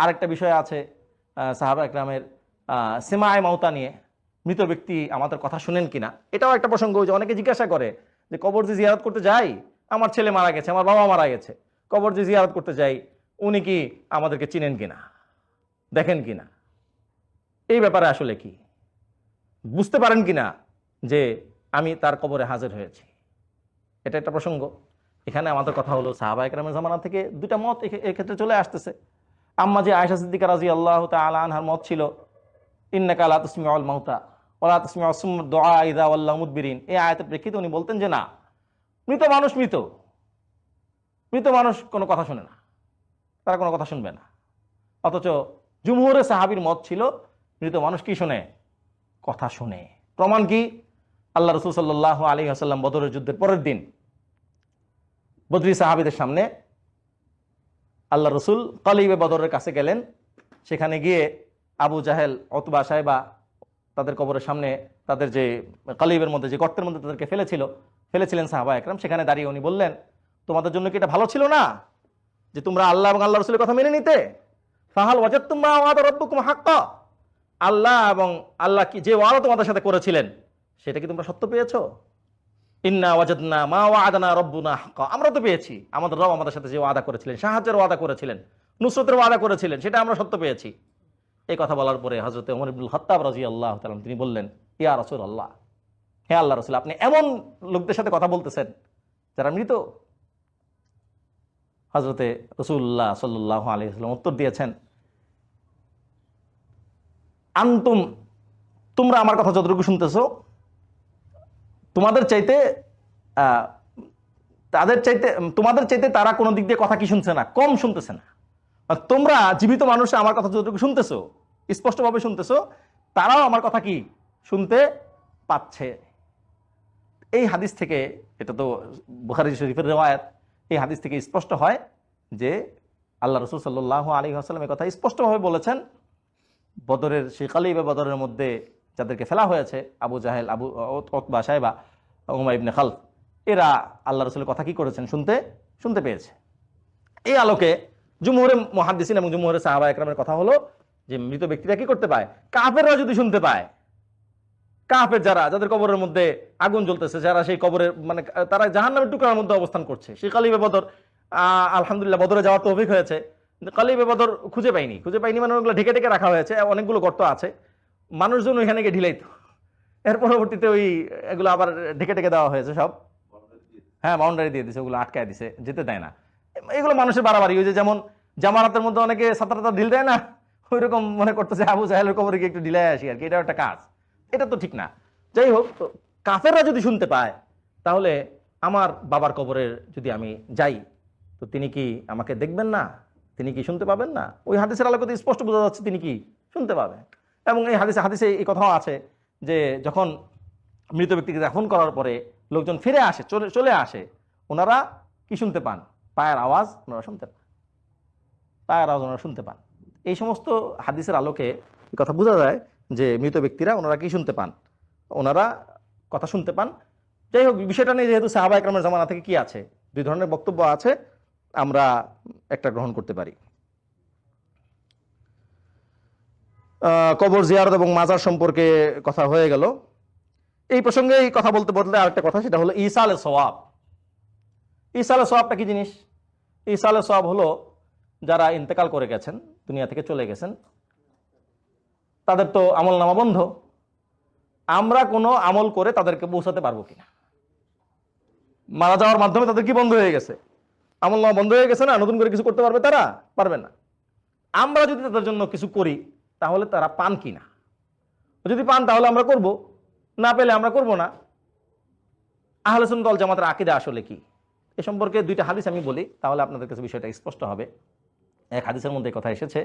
আরেকটা বিষয় আছে সাহাবা একরামের সেমায়ে মাউতা নিয়ে, মৃত ব্যক্তি আমাদের কথা শুনেন কিনা। এটাও একটা প্রসঙ্গ যে অনেকে জিজ্ঞাসা করে যে কবর যে জিয়ারত করতে যাই, আমার ছেলে মারা গেছে, আমার বাবা মারা গেছে, কবর যে জিয়ারত করতে যাই উনি কি আমাদেরকে চিনেন কিনা, দেখেন কিনা, এই ব্যাপারে আসলে কি বুঝতে পারেন কিনা যে আমি তার কবরে হাজির হয়েছি। এটা একটা প্রসঙ্গ। এখানে আমাদের কথা হলো সাহাবা একরামের জামানা থেকে দুটা মত এক্ষেত্রে চলে আসতেছে। আম্মা যে আয়েশা সিদ্দিকা রাদিয়াল্লাহু তাআলা আনহার মত ছিল ইন্নাকা লা তুসমিউল মাউতা ওয়া লা তুসমিউ সুম্মা দুআ ইযা ওয়াল্লাউ মুদবিরিন, এই আয়াতের প্রেক্ষিতে উনি বলতেন যে না, মৃত মানুষ মৃত মানুষ কোনো কথা শুনে না, তারা কোনো কথা শুনবে না। অথচ জুমহুরে সাহাবীর মত ছিল মৃত মানুষ কি শুনে, কথা শুনে। প্রমাণ কি? আল্লাহ রাসূল সাল্লাল্লাহু আলাইহি ওয়াসাল্লাম বদরের যুদ্ধের পরের দিন বদরি সাহাবীদের সামনে আল্লাহ রসুল কালিবে বদরের কাছে গেলেন। সেখানে গিয়ে আবু জাহেল, উতবা, সাইবা তাদের কবরের সামনে, তাদের যে কালিবের মধ্যে যে গর্তের মধ্যে তাদেরকে ফেলেছিলেন সাহাবা একরাম, সেখানে দাঁড়িয়ে উনি বললেন, তোমাদের জন্য কি এটা ভালো ছিল না যে তোমরা আল্লাহ এবং আল্লাহ রসুলের কথা মেনে নিতে? ফাহাল ওয়াজাদতুম মা ওয়াদা রাব্বুকুম হাক্কা, আল্লাহ এবং আল্লাহ কি যে ওয়াদা তোমাদের সাথে করেছিলেন সেটা কি তোমরা সত্য পেয়েছো? ইন্না ওয়াজাদনা মা ওয়াদানা রাব্বুনা হাক্কা, আমরা তো পেয়েছি, আমাদের রব আমাদের সাথে যে ওয়াদা করেছিলেন, সাহায্যের ওয়াদা করেছিলেন, নুসরতের ওয়াদা করেছিলেন, সেটা আমরা সত্য পেয়েছি। এই কথা বলার পরে হযরত ওমর ইবনুল খাত্তাব রাদিয়াল্লাহু তাআলা তিনি বললেন, ইয়া রাসূলুল্লাহ, হে আল্লাহ রাসূল, আপনি এমন লোকদের সাথে কথা বলতেছেন যারা মৃত। হযরতে রাসূলুল্লাহ সাল্লাল্লাহু আলাইহি ওয়াসাল্লাম উত্তর দিয়েছেন, তোমরা আমার কথা যতটুকু শুনতেছো তোমাদের চাইতে তারা কোনো দিক দিয়ে কথা কি শুনছে না, কম শুনতেছে না। তোমরা জীবিত মানুষ আমার কথা যতটুকু শুনতেছো, স্পষ্টভাবে শুনতেছো, তারাও আমার কথা কি শুনতে পাচ্ছে। এই হাদিস থেকে, এটা তো বুখারী শরীফের রিওয়ায়াত, এই হাদিস থেকে স্পষ্ট হয় যে আল্লাহ রাসূল সাল্লাল্লাহু আলাইহি ওয়াসাল্লাম এই কথা স্পষ্টভাবে বলেছেন, বদরের সেই কালিবে বদরের মধ্যে যাদেরকে ফেলা হয়েছে, আবু জাহেল, উতবা, সাইবা, উমাইয়া ইবনে খালফ, এরা আল্লাহ রাসূলের কথা কি করেছেন, শুনতে পেয়েছে। এই আলোকে জুমহুরে মুহাদ্দিসিন এবং জুমহুরে সাহাবা একরামের কথা হলো যে মৃত ব্যক্তিরা কি করতে পায়, কাফেররা যদি শুনতে পায়, কাফের যাদের কবরের মধ্যে আগুন জ্বলতেছে, যারা সেই কবরের মানে তারা জাহান্নামের টুকরার মধ্যে অবস্থান করছে, সেই কালিবে বদর, আলহামদুলিল্লাহ বদরে যাওয়ার তৌফিক হয়েছে, কালিবে বদর খুঁজে পাইনি মানে ওগুলো ঢেকে রাখা হয়েছে, অনেকগুলো গর্ত আছে, মানুষজন ওইখানে গিয়ে ঢিলাইতো। এর পরবর্তীতে এগুলো আবার ঢেকে দেওয়া হয়েছে সব, হ্যাঁ বাউন্ডারি দিয়ে দিছে, ওগুলো আটকায় দিছে, যেতে দেয় না। এগুলো মানুষের বাড়াবাড়ি, ওই যে যেমন জামারাতের মধ্যে অনেকে সাঁতার ঢিল দেয় না, ওই রকম মনে করতেছে আবু জাহেলের কবরে গিয়ে একটু ঢিলাই আসি আর কি, এটাও একটা কাজ, এটা তো ঠিক না। যাই হোক, কাফেররা যদি শুনতে পায় তাহলে আমার বাবার কবরের যদি আমি যাই তো তিনি কি আমাকে দেখবেন না, তিনি কি শুনতে পাবেন না? ওই হাদিসের আলোকে স্পষ্ট বোঝা যাচ্ছে তিনি কি শুনতে পাবেন। এবং এই হাদিসে এই কথাও আছে যে যখন মৃত ব্যক্তিকে দাফন করার পরে লোকজন ফিরে আসে, চলে আসে, ওনারা কি শুনতে পান, পায়ের আওয়াজ ওনারা শুনতে পান। এই সমস্ত হাদিসের আলোকে এই কথা বোঝা যায় যে মৃত ব্যক্তিরা ওনারা কি শুনতে পান, ওনারা কথা শুনতে পান। যাই হোক, বিষয়টা নিয়ে যেহেতু সাহাবা একরামের জামানা থেকে কি আছে, দুই ধরনের বক্তব্য আছে, আমরা একটা গ্রহণ করতে পারি। কবর জিয়ারত এবং মাজার সম্পর্কে কথা হয়ে গেল। এই প্রসঙ্গে এই কথা বলতে আরেকটা কথা, সেটা হলো ইসালে সওয়াব। ইসালে সওয়াবটা কি জিনিস? ইসালে সওয়াব হলো যারা ইন্তেকাল করে গেছেন, দুনিয়া থেকে চলে গেছেন, তাদের তো আমল নামা বন্ধ, আমরা কোনো আমল করে তাদেরকে পৌঁছাতে পারবো কিনা? মারা যাওয়ার মাধ্যমে তাদের কি বন্ধ হয়ে গেছে, আমল নামা বন্ধ হয়ে গেছে না, নতুন করে কিছু করতে পারবে তারা? পারবে না। আমরা যদি তাদের জন্য কিছু করি তাহলে তারা পান কিনা, যদি পান তাহলে আমরা করব, না পেলে আমরা করব না। আহলে সুন্নাত ওয়াল জামাতের আকীদা আসলে কি, এ সম্পর্কে দুইটা হাদিস আমি বলি, তাহলে আপনাদের কাছে বিষয়টা স্পষ্ট হবে। এক হাদিসের মধ্যে কথা এসেছে,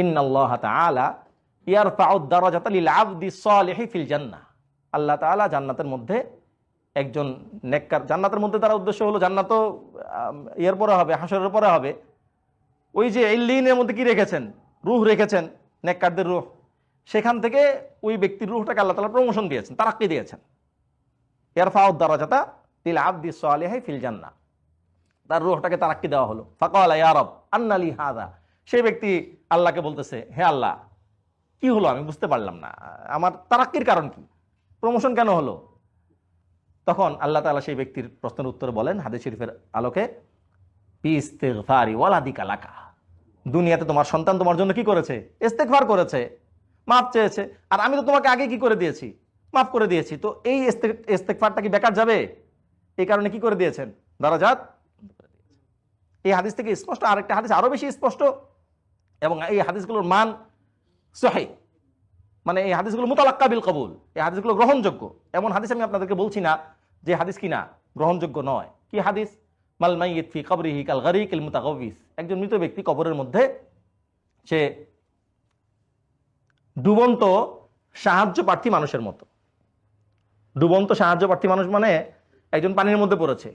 ইন্নাল্লাহ তাআলা ইয়ারফাউ দারাজাতা লিল আবদি সালিহি ফিল জান্নাহ, আল্লাহ তাআলা জান্নাতের মধ্যে একজন নেককার, জান্নাতের মধ্যে তার উদ্দেশ্য হলো জান্নাত এর পরে হবে, হাসরের পরে হবে, ওই যে ইল্লিনের মধ্যে কি রেখেছেন, রূহ রেখেছেন, নেককারদের রূহ, সেখান থেকে ওই ব্যক্তির রূহটাকে আল্লাহ তাআলা প্রমোশন দিয়েছেন, তারাক্কি দিয়েছেন। ইয়ারফাউ দারাজাতা লিল আবদি সালিহি ফিল জান্নাহ, তার রূহটাকে তারাক্কি দেওয়া হলো। ফাকালা ইয়া রব আন্না লি হাযা, সেই ব্যক্তি আল্লাহকে বলতেছে, হে আল্লাহ কি হলো আমি বুঝতে পারলাম না, আমার তারাক্কির কারণ কি, প্রমোশন কেন হলো? তখন আল্লাহ তাআলা সেই ব্যক্তির প্রশ্নের উত্তরে বলেন হাদিস শরীফের আলোকে, ইস্তিগফারি ওয়ালাদিকা লাকা, দুনিয়াতে তোমার সন্তান তোমার জন্য কি করেছে? ইস্তেগফার করেছে, মাফ চেয়েছে, আর আমি তো তোমাকে আগে কি করে দিয়েছি? মাফ করে দিয়েছি। তো এই ইস্তেগফারটা কি বেকার যাবে? এই কারণে কি করে দিয়েছেন? দারাজাত। এই হাদিস থেকে স্পষ্ট, আরেকটা হাদিস আরো বেশি স্পষ্ট, এবং এই হাদিসগুলোর মান সহিহ, মানে এই হাদিসগুলো মুতালাক্কা বিল কবুল, এই হাদিসগুলো গ্রহণযোগ্য। এমন হাদিস আমি আপনাদেরকে বলছি না যে হাদিস কিনা গ্রহণযোগ্য নয়। কি হাদিস? মাল মাইয়িত ফি কবরিহি কাল গারিকিল মুতাগাউবিস, একজন মৃত ব্যক্তি কবরের মধ্যে সে ডুবন্ত সাহায্য প্রার্থী মানুষের মতো। ডুবন্ত সাহায্য প্রার্থী মানুষ মানে একজন পানির মধ্যে পড়েছে,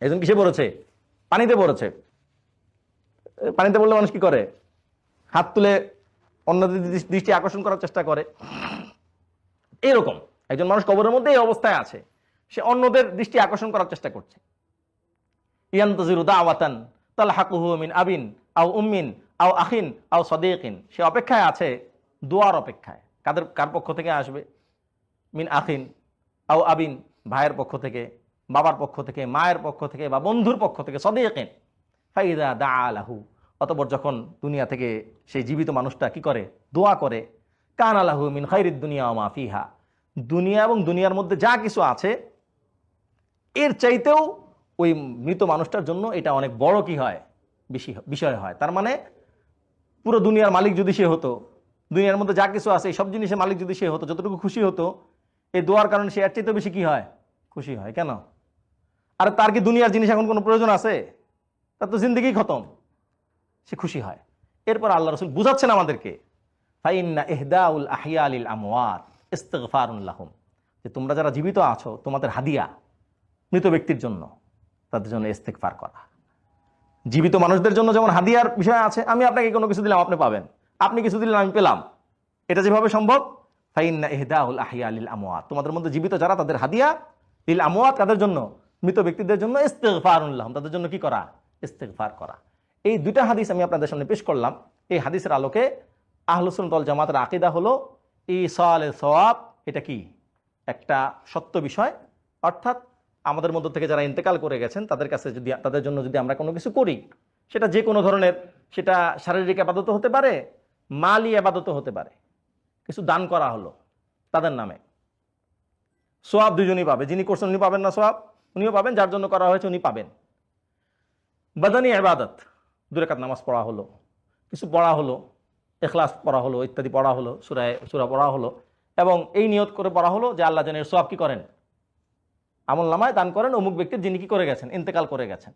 একজন কিসে পড়েছে? পানিতে পড়েছে। পানিতে পড়লে মানুষ কি করে? হাত তুলে অন্যদের দৃষ্টি আকর্ষণ করার চেষ্টা করে। এরকম একজন মানুষ কবরের মধ্যে এই অবস্থায় আছে, সে অন্যদের দৃষ্টি আকর্ষণ করার চেষ্টা করছে। ইয়ান্তাজিরু দাওয়াতান তালহাকুহু মিন আবিন আও উম্মিন আও আখিন আও সাদীকিন, সে অপেক্ষায় আছে, দোয়ার অপেক্ষায়। কার পক্ষ থেকে আসবে? মিন আখিন আও আবিন, ভাইয়ের পক্ষ থেকে, বাবার পক্ষ থেকে, মায়ের পক্ষ থেকে, বা বন্ধুর পক্ষ থেকে, সাদীকিন। ফাইদা দাআ লাহু, অতঃপর যখন দুনিয়া থেকে সেই জীবিত মানুষটা কি করে? দোয়া করে। কানা লাহু মিন খাইরিদ দুনিয়া ওয়া মা ফিহা, দুনিয়া এবং দুনিয়ার মধ্যে যা কিছু আছে এর চাইতেও ওই মৃত মানুষটার জন্য এটা অনেক বড় কি হয়? বিষয় হয়। তার মানে পুরো দুনিয়ার মালিক যদি সে হতো, দুনিয়ার মধ্যে যা কিছু আছে এই সব জিনিসের মালিক যদি সে হতো, যতটুকু খুশি হতো, এই দোয়ার কারণে সে এর চাইতেও বেশি কি হয়? খুশি হয়। কেন? আর তার কি দুনিয়ার জিনিস এখন কোনো প্রয়োজন আছে? তার তো জিন্দেগি খতম, সে খুশি হয়। এরপর আল্লাহ রাসূল বুঝাচ্ছেন আমাদেরকে, ফাইন্না ইহদাউল আহিয়া লিল আমওয়াত ইস্তিগফারুন লাহুম, যে তোমরা যারা জীবিত আছো তোমাদের হাদিয়া মৃত ব্যক্তির জন্য, তাদের জন্য ইস্তিগফার করা। জীবিত মানুষদের জন্য যেমন হাদিয়ার বিষয় আছে, আমি আপনাকে কোনো কিছু দিলাম আপনি পাবেন, আপনি কিছু দিলেন আমি পেলাম, এটা যেভাবে সম্ভব, ফাইন্না ইহদাউল আহিয়া লিল আমওয়াত, তোমাদের মধ্যে জীবিত যারা তাদের হাদিয়া লিল আমওয়াত, তাদের জন্য, মৃত ব্যক্তিদের জন্য ইস্তিগফারুন লাহুম, তাদের জন্য কি করা? ইস্তিগফার করা। এই দুইটা হাদিস আমি আপনাদের সামনে পেশ করলাম। এই হাদিসের আলোকে আহলুস সুন্নাত ওয়াল জামাতের আকীদা হলো ইসালে সওয়াব, এটা কি? একটা সত্য বিষয়। অর্থাৎ আমাদের মধ্য থেকে যারা ইন্তেকাল করে গেছেন তাদের কাছে যদি, তাদের জন্য যদি আমরা কোনো কিছু করি, সেটা যে কোনো ধরনের, সেটা শারীরিক আবাদত হতে পারে, মালি আবাদত হতে পারে, কিছু দান করা হলো তাদের নামে, সোয়াব দুজনই পাবে। যিনি করছেন উনি পাবেন না সোয়াব, উনিও পাবেন, যার জন্য করা হয়েছে উনি পাবেন। বাদানি ইবাদত, 2 রাকাত নামাজ পড়া হলো, কিছু পড়া হলো, ইখলাস পড়া হলো, ইত্যাদি পড়া হলো, সূরা পড়া হলো, এবং এই নিয়ত করে পড়া হলো যে আল্লাহ যেন এর সোয়াব কি করেন? আমল নামায় দান করেন অমুক ব্যক্তির, যিনি কি করে গেছেন? ইন্তেকাল করে গেছেন।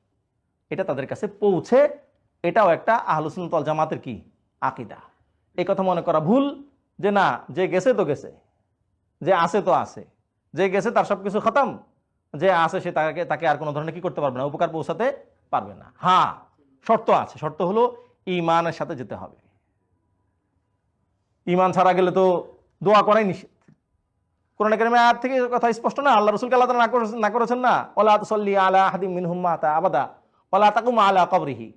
এটা তাদের কাছে পৌঁছে, এটাও একটা আহলুস সুন্নাত ওয়াল জামাতের কি? আকীদা। এই কথা মনে করা ভুল যে না, যে গেছে তো গেছে, যে আছে তো আছে, যে গেছে তার সবকিছু খতম, যে আছে সে তাকে আর কোনো ধরনের কি করতে পারবে না, উপকার পৌঁছাতে পারবে না। হ্যাঁ, শর্ত আছে, শর্ত হলো ঈমানের সাথে যেতে হবে। ঈমান ছাড়া গেলে তো দোয়া করাই নিষেধ। কোরআন কারীমে আয়াত থেকে কথা স্পষ্ট না, আল্লাহ রাসূলকে আল্লাহ তাআলা না করেছেন না, ওয়ালা তুসাল্লি আলা আহাদিম মিনহুম মাতা আবাদা ওয়ালা তাকুম আলা কবরিহি,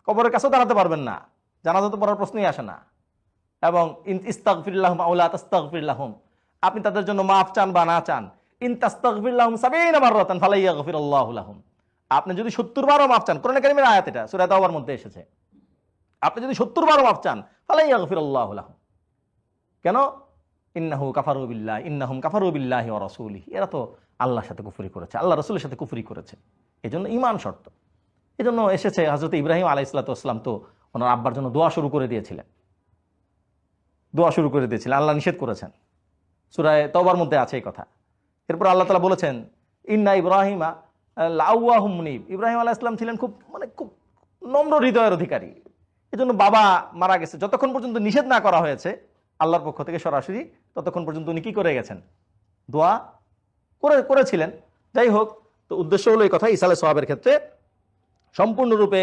কবরের কাছেও দাঁড়াতে পারবেন না, জানাজা তো পড়ার প্রশ্নই আসে না। এবং ইস্তাগফির লাহুম আও লা তাস্তাগফির লাহুম, আপনি তাদের জন্য মাফ চান বা না চান, ইন তাস্তাগফির লাহুম 70 মাররাতান ফালা ইয়াগফিরুল্লাহু লাহুম, আপনি যদি 70 বারও মাফ চান, কোরআন কারীমের আয়াত এটা, সূরা তাওবার মধ্যে এসেছে, আপনি যদি 70 বারও মাফ চান, ফালা ইয়াগফিরুল্লাহু লাহুম। কেন? ইন্নাহু কাফারু বিল্লাহ, ইন্নাহুম কাফারু বিল্লাহি ওয়া রাসূলিহি, এরা তো আল্লাহর সাথে কুফরি করেছে, আল্লাহ রাসূলের সাথে কুফরি করেছে। এজন্য ঈমান শর্ত। এজন্য এসেছে হযরত ইব্রাহিম আলাইহিস সালাতু ওয়াস সালাম তো ওনার আব্বার জন্য দোয়া শুরু করে দিয়েছিলেন, আল্লাহ নিষেধ করেছেন, সূরা তাওবার মধ্যে আছে এই কথা। এরপর আল্লাহ তাআলা বলেছেন ইন্না ইব্রাহিমা লাআওয়াহুম মুনিব, ইব্রাহিম আলাইহিস সালাম ছিলেন খুব খুব নম্র হৃদয়ের অধিকারী। এজন্য বাবা মারা গেছে, যতক্ষণ পর্যন্ত নিষেধ না করা হয়েছে আল্লাহর পক্ষ থেকে সরাসরি, ততক্ষণ পর্যন্ত উনি কি করে গেছেন? দোয়া করেছিলেন। যাই হোক, তো উদ্দেশ্য হলো এই কথা, ইসালে সওয়াবের ক্ষেত্রে সম্পূর্ণরূপে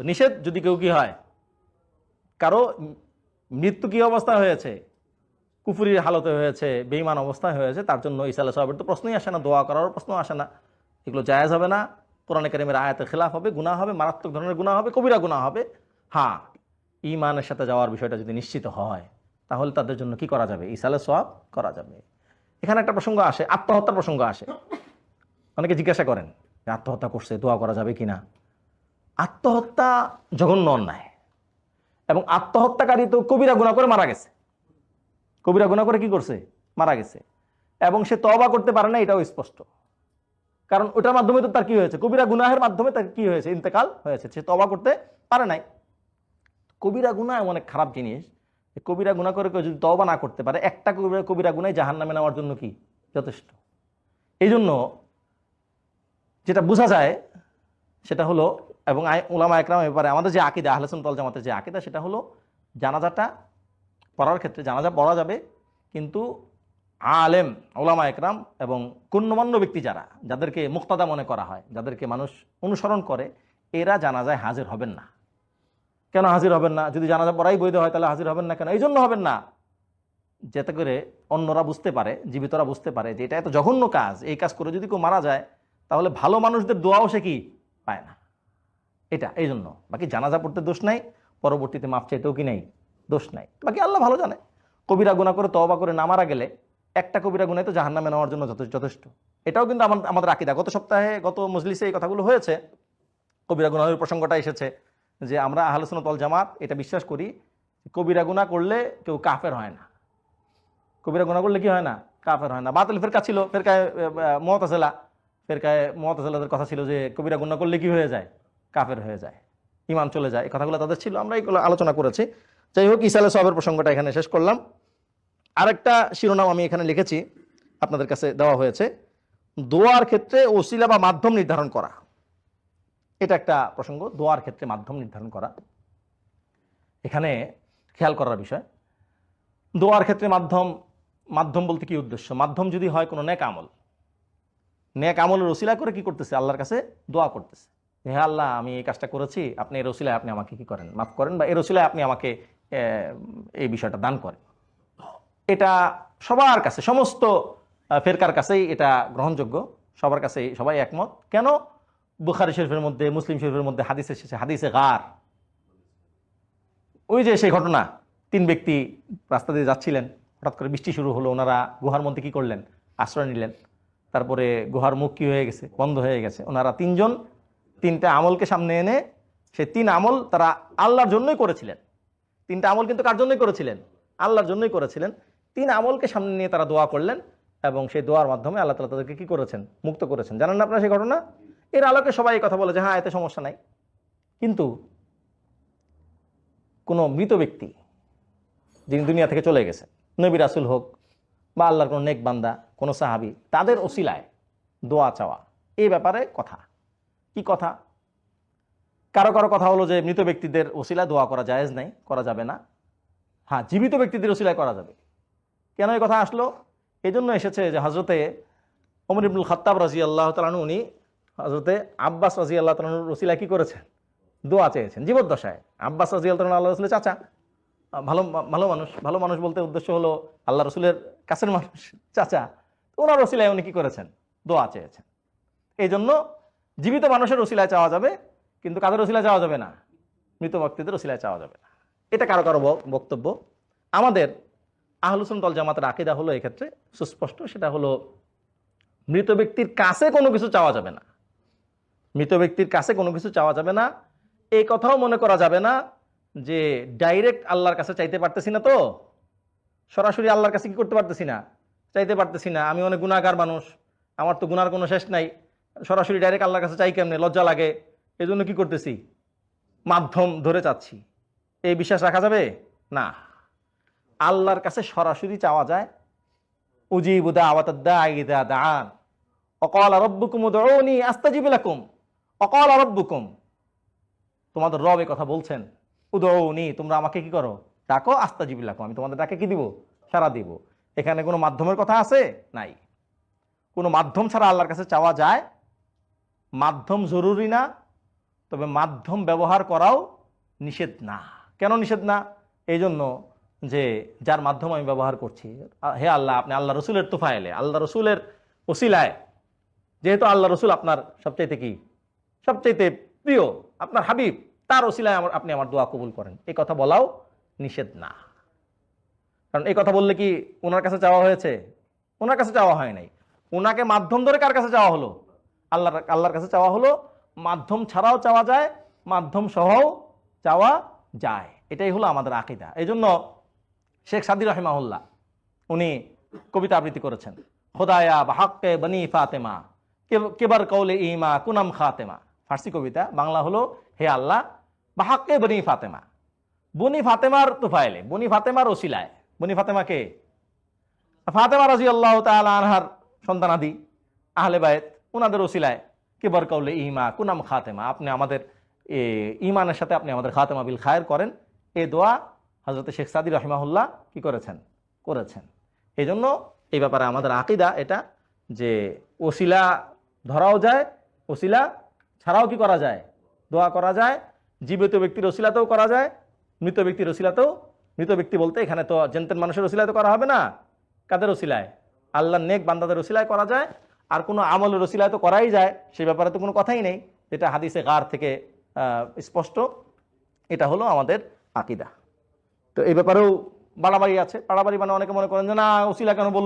নিষেধ। যদি কেউ কি হয়, কারো মৃত্যু কি অবস্থায় হয়েছে, কুফরির হালতে হয়েছে, বেঈমান অবস্থায় হয়েছে, তার জন্য ইসালে সওয়াবের তো প্রশ্নই আসে না, দোয়া করার প্রশ্ন আসে না, এগুলো জায়েজ হবে না, কোরআনে কারিমের আয়াতের খেলাফ হবে, গুনাহ হবে, মারাত্মক ধরনের গুনাহ হবে, কবিরা গুনাহ হবে। হ্যাঁ, ঈমানের সাথে যাওয়ার বিষয়টা যদি নিশ্চিত হয় তাহলে তাদের জন্য কি করা যাবে? ইসালে সওয়াব করা যাবে। এখানে একটা প্রসঙ্গ আসে, আত্মহত্যার প্রসঙ্গ আসে। অনেকে জিজ্ঞাসা করেন যে আত্মহত্যা করছে, দোয়া করা যাবে কিনা। আত্মহত্যা জঘন্য অন্যায়, এবং আত্মহত্যাকারী তো কবিরা গুনাহ করে মারা গেছে। কবিরা গুনাহ করে কি করছে? মারা গেছে। এবং সে তওবা করতে পারে না, এটাও স্পষ্ট। কারণ ওটার মাধ্যমে তো তার কি হয়েছে? কবিরা গুনাহের মাধ্যমে তার কি হয়েছে? ইন্তেকাল হয়েছে। সে তওবা করতে পারে নাই। কবিরা গুনাহ এমন এক খারাপ জিনিস, কবিরা গুনাহ করে কেউ যদি তওবা না করতে পারে, একটা কবিরা গুনাহ জাহান্নামে নেওয়ার জন্য কি যথেষ্ট। এই জন্য যেটা বোঝা যায় সেটা হলো, এবং উলামা একরাম ব্যাপারে আমাদের যে আকীদা, আহলে সুন্নাত ওয়াল জামাতের যে আকীদা, সেটা হলো জানাজাটা পড়ার ক্ষেত্রে জানাজা পড়া যাবে, কিন্তু আলেম উলামা একরাম এবং গণ্যমান্য ব্যক্তি যাদেরকে মুক্তাদা মনে করা হয়, যাদেরকে মানুষ অনুসরণ করে, এরা জানাজায় হাজির হবেন না। কেন হাজির হবেন না? যদি জানাজা পড়াই বৈধ হয় তাহলে হাজির হবেন না কেন? এই জন্য হবেন না যাতে করে অন্যরা বুঝতে পারে, জীবিতরা বুঝতে পারে যে এটা এত জঘন্য কাজ, এই কাজ করে যদি কেউ মারা যায় তাহলে ভালো মানুষদের দোয়াও সে কি পায় না। এটা এই জন্য। বাকি জানাজা পড়তে দোষ নাই, পরবর্তীতে মাফ চাইতেও কি নাই, দোষ নাই। বাকি আল্লাহ ভালো জানে। কবিরা গুনাহ করে তওবা করে না মারা গেলে একটা কবিরা গুনাহ তো জাহান্নামে নেওয়ার জন্য যথেষ্ট। এটাও কিন্তু আমাদের আকীদা। গত সপ্তাহে, গত মজলিসে এই কথাগুলো হয়েছে, কবিরা গুনাহের প্রসঙ্গটা এসেছে, যে আমরা আহলে সুন্নাত ওয়াল জামাত এটা বিশ্বাস করি, কবিরা গুনাহ করলে কেউ কাফের হয় না। কবিরা গুনাহ করলে কি হয় না? কাফের হয় না। বাতিল ফেরকা ছিল, ফেরকায়ে মুতাজিলাদের কথা ছিল যে কবিরা গুনাহ করলে কি হয়ে যায়? কাফের হয়ে যায়, ঈমান চলে যায়। এই কথাগুলো তাদের ছিল, আমরা এইগুলো আলোচনা করেছি। যাই হোক, ইসালে সওয়াবের প্রসঙ্গটা এখানে শেষ করলাম। আরেকটা শিরোনাম আমি এখানে লিখেছি, আপনাদের কাছে দেওয়া হয়েছে, দোয়ার ক্ষেত্রে ওসিলা বা মাধ্যম নির্ধারণ করা। এটা একটা প্রসঙ্গ, দোয়ার ক্ষেত্রে মাধ্যম নির্ধারণ করা। এখানে খেয়াল করার বিষয়, দোয়ার ক্ষেত্রে মাধ্যম বলতে কি উদ্দেশ্য? মাধ্যম যদি হয় কোনো নেক আমল, নেক আমলের ওসিলা করে কি করতেছে? আল্লাহর কাছে দোয়া করতেছে, হে আল্লাহ, আমি এই কাজটা করেছি, আপনি এর ওসিলায় আপনি আমাকে কি করেন? মাফ করেন, বা এর ওসিলায় আপনি আমাকে এই বিষয়টা দান করেন। এটা সবার কাছে, সমস্ত ফেরকার কাছেই এটা গ্রহণযোগ্য, সবার কাছেই, সবাই একমত। কেন? বুখারী শরীফের মধ্যে, মুসলিম শরীফের মধ্যে হাদিস এসেছে, হাদিসে গার। ওই যে সেই ঘটনা, 3 ব্যক্তি রাস্তা দিয়ে যাচ্ছিলেন, হঠাৎ করে বৃষ্টি শুরু হলো, ওনারা গুহার মধ্যে কি করলেন? আশ্রয় নিলেন। তারপরে গুহার মুখ কি হয়ে গেছে? বন্ধ হয়ে গেছে। ওনারা 3 জন 3টা আমলকে সামনে এনে, সেই 3 আমল তারা আল্লাহর জন্যই করেছিলেন। 3টা আমল কিন্তু কার জন্যই করেছিলেন? আল্লাহর জন্যই করেছিলেন। 3 আমলকে সামনে নিয়ে তারা দোয়া করলেন, এবং সেই দোয়ার মাধ্যমে আল্লাহ তাআলা তাদেরকে কি করেছেন? মুক্ত করেছেন। জানেন না আপনারা সেই ঘটনা? এর আলোকে সবাই এই কথা বলে যে হ্যাঁ, এতে সমস্যা নাই। কিন্তু কোনো মৃত ব্যক্তি যিনি দুনিয়া থেকে চলে গেছেন, নবী রাসূল হোক বা আল্লাহর কোনো নেক বান্দা, কোনো সাহাবী, তাদের ওসিলায় দোয়া চাওয়া, এই ব্যাপারে কথা। কি কথা? কারো কথা হলো যে মৃত ব্যক্তিদের ওসিলায় দোয়া করা জায়েজ নাই, করা যাবে না। হ্যাঁ, জীবিত ব্যক্তিদের ওসিলায় করা যাবে। কেন এই কথা আসলো? এই জন্য এসেছে যে হজরতে ওমর ইবনুল খাত্তাব রাদিয়াল্লাহু তাআলা আনহু, উনি হজরতে আব্বাস রাদিয়াল্লাহু তাআলা আনহুর ওসিলায় কি করেছেন? দোয়া চেয়েছেন জীবদ্দশায়। আব্বাস রাদিয়াল্লাহু তাআলা আল্লাহ রাসূলের চাচা, ভালো মানুষ বলতে উদ্দেশ্য হলো আল্লাহ রসুলের কাছের মানুষ, চাচা। ওনার ওসিলায় উনি কি করেছেন? দোয়া চেয়েছেন। এই জন্য জীবিত মানুষের ওসিলায় চাওয়া যাবে, কিন্তু কাদের ওসিলায় চাওয়া যাবে না? মৃত ব্যক্তিদের ওসিলায় চাওয়া যাবে না। এটা কারো বক্তব্য। আমাদের আহলুস সুন্নাত ওয়াল জামাতের আকীদা হলো এক্ষেত্রে সুস্পষ্ট, সেটা হলো মৃত ব্যক্তির কাছে কোনো কিছু চাওয়া যাবে না। মৃত ব্যক্তির কাছে কোনো কিছু চাওয়া যাবে না। এই কথাও মনে করা যাবে না যে ডাইরেক্ট আল্লাহর কাছে চাইতে পারতেছি না, তো সরাসরি আল্লাহর কাছে কি করতে পারতেছি না? চাইতে পারতেছি না। আমি অনেক গুনাহগার মানুষ, আমার তো গুনার কোনো শেষ নাই, সরাসরি ডাইরেক্ট আল্লাহর কাছে চাই কেমনে? লজ্জা লাগে। এই জন্য কি করতেছি? মাধ্যম ধরে চাচ্ছি। এই বিশ্বাস রাখা যাবে না। আল্লাহর কাছে সরাসরি চাওয়া যায়। উজিবু দাওয়াতাদ দাঈ ইযা দাআন ওয়া ক্বালা রাব্বুকুম উদউনি আস্তাজিব লাকুম ওয়া ক্বালা রাব্বুকুম, তোমাদের রব এই কথা বলছেন, উদউনি, তোমরা আমাকে কি করো? ডাকো, আস্তাজিব লাকুম, আমি তোমাদের ডাকে কি দিব? সাড়া দিব। এখানে কোনো মাধ্যমের কথা আছে? নাই। কোনো মাধ্যম ছাড়া আল্লাহর কাছে চাওয়া যায়। মাধ্যম জরুরি না, তবে মাধ্যম ব্যবহার করাও নিষেধ না। কেন নিষেধ না? এই জন্য যে যার মাধ্যম আমি ব্যবহার করছি, হে আল্লাহ, আপনি আল্লাহ রসুলের তোফায়েলে, আল্লাহ রসুলের ওসিলায়, যেহেতু আল্লাহ রসুল আপনার সবচাইতে কি সবচাইতে প্রিয়, আপনার হাবিব, তার ওসিলায় আপনি আমার দোয়া কবুল করেন, এই কথা বলাও নিষেধ না। কারণ এই কথা বললে কি ওনার কাছে চাওয়া হয়েছে? ওনার কাছে চাওয়া হয় নাই। ওনাকে মাধ্যম ধরে কার কাছে চাওয়া হলো? আল্লাহর কাছে চাওয়া হলো। মাধ্যম ছাড়াও চাওয়া যায়, মাধ্যম সহও চাওয়া যায়। এটাই হলো আমাদের আকীদা। এই জন্য শেখ সাদী রাহিমাহুল্লাহ উনি কবিতা আবৃত্তি করেছেন, খোদায়া বাহাক্কে বনি ফাতেমা কেবার কৌলে ইমা কুনাম খাতেমা। ফার্সি কবিতা, বাংলা হলো, হে আল্লাহ, বাহাক্কে বনি ফাতেমা, বনি ফাতেমার তুফাইলে, বনি ফাতেমার ওসিলায়। বনি ফাতেমাকে ফাতেমা রাদিয়াল্লাহু তাআলা আনহার সন্তানাদি, আহলে বায়ত, ওনাদের ওসিলায় কেবার কৌলে ইমা কুনাম খাতেমা, আপনি আমাদের ইমানের সাথে আপনি আমাদের খাতেমা বিল খায়ের করেন। এই দোয়া হযরত শেখ সাদী রাহিমাহুল্লাহ কি করেছেন? করেছেন। এই জন্য এই ব্যাপারে আমাদের আকীদা এটা যে ওসিলা ধরাও যায়, ওসিলা ছাড়াও কি করা যায়? দোয়া করা যায়। জীবিত ব্যক্তির ওসিলাতেও করা যায়, মৃত ব্যক্তির ওসিলাতেও। মৃত ব্যক্তি বলতে এখানে তো জেনতেন মানুষের ওসিলায় তো করা হবে না, কাদের ওসিলায়? আল্লাহর নেক বান্দাদের ওসিলায় করা যায়। আর কোনো আমলের ওসিলায় তো করাই যায়, সে ব্যাপারে তো কোনো কথাই নেই, যেটা হাদিসে গার থেকে স্পষ্ট। এটা হলো আমাদের আকীদা। তো এই ব্যাপারেও বাড়াবাড়ি আছে। বাড়াবাড়ি মানে অনেকে মনে করেন যে না, ওসিলা কেন বলল?